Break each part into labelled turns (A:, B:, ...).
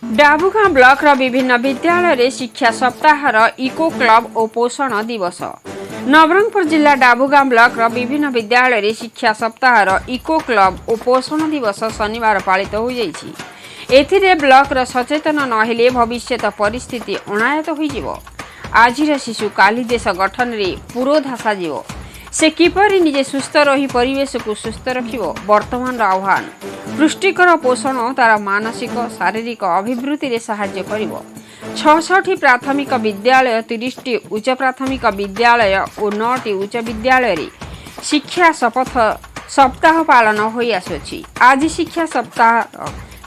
A: डाबुगां block विभिन्न विद्यालय रे शिक्षा सप्ताह इको क्लब और पोषण दिवस। नवरंगपुर जिला डाबुगां ब्लॉक विभिन्न विद्यालय रे शिक्षा सप्ताह इको क्लब और पोषण दिवस शनिवार पालित हो जाइछि। एथिरे ब्लॉक सचेतन नहेले भविष्य परिस्थिति अणायत हो। आज शिशु काली देश गठन रे पुरोधा जीव से किपरि निजे सुस्थ रही परिवेश को सुस्थ रखिबो वर्तमान आह्वान। पुष्टिकर पोषण तार मानसिक शारीरिक अभिवृद्धि रे सहाय्य करिबो। 66 प्राथमिक विद्यालय 30 उच्च प्राथमिक विद्यालय और 9 उच्च विद्यालय रे शिक्षा शपथ सप्ताह पालन होई आसुछि। आज शिक्षा सप्ताह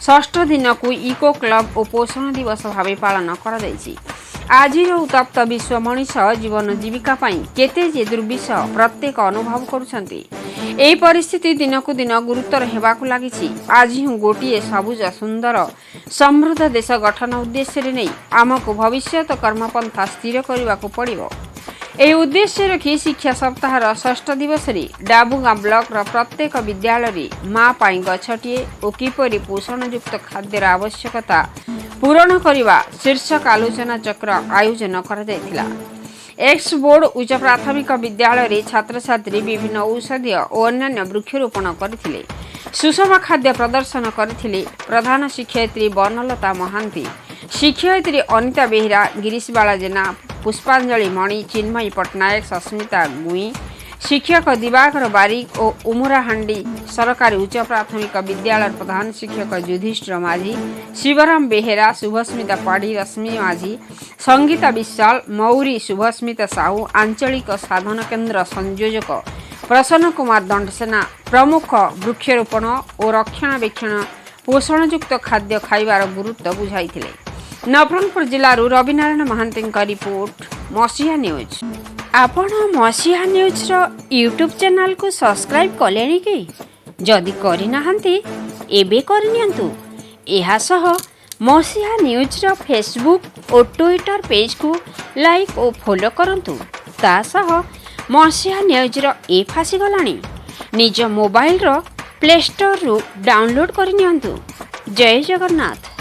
A: 6 दिन को इको क्लब और पोषण दिवस भाव पालन करा जायछि। आज उत्तप्त विश्व मनीष जीवन जीविका केते जे दुर्विषह प्रत्येक अनुभव करुछंती। एही परिस्थिति दिन को दिन गुरुतर हेबाकु लागिछि। आज गोटिए सबुज सुंदर समृद्ध देश गठन उद्देश्य रे नै आमको भविष्यत कर्मपंथा स्थिर करबाकू पड़िबो। एही उद्देश्य रखी शिक्षा सप्ताह 6 दिवस रे डाबुगां ब्लॉक प्रत्येक विद्यालय रे माँ पाई गछटिए और किपरि पोषणयुक्त खाद्यर आवश्यकता पूरण करने शीर्षक आलोचना चक्र आयोजन कर एक्स बोर्ड उच्च प्राथमिक विद्यालय रे छात्र छात्री विभिन्न औषधीय और अन्य वृक्षरोपण करथिले। सुषम खाद्य प्रदर्शन करथिले। प्रधान शिक्षयित्री बनलता महांती, शिक्षयित्री अनिता बेहरा, गिरीश बाला जेना, पुष्पांजलि मणि, चिन्मयी पट्टनायक, सस्मिता गुई, शिक्षक दिवाकर बारिक और उमुराहांडी सरकारी उच्च प्राथमिक विद्यालय प्रधान शिक्षक युधिष्ठिर माझी, शिवराम बेहेरा, शुभस्मिता पाड़ी, रश्मि माझी, संगीता विशाल, मौरी, शुभस्मिता साहू, आंचलिक साधन केन्द्र संयोजक प्रसन्न कुमार दंडसेना प्रमुख वृक्षरोपण और रक्षणाबेक्षण पोषणयुक्त खाद्य खाइबार गुरुत्व बुझाई। नवरंगपुर जिलूर रविनारायण महांती रिपोर्ट, मसीहा न्यूज। आपण मसीहा न्यूज यूट्यूब चैनल को सब्सक्राइब कले कि जदि करना एबे करनियंतु। एहा सह मसीहा न्यूज फेसबुक और ट्विटर पेज को लाइक और फॉलो करंतु। ता सह मसीहा न्यूज एप आसीगलानी। निज मोबाइल प्ले स्टोर रु डाउनलोड करनियंतु। जय जगन्नाथ।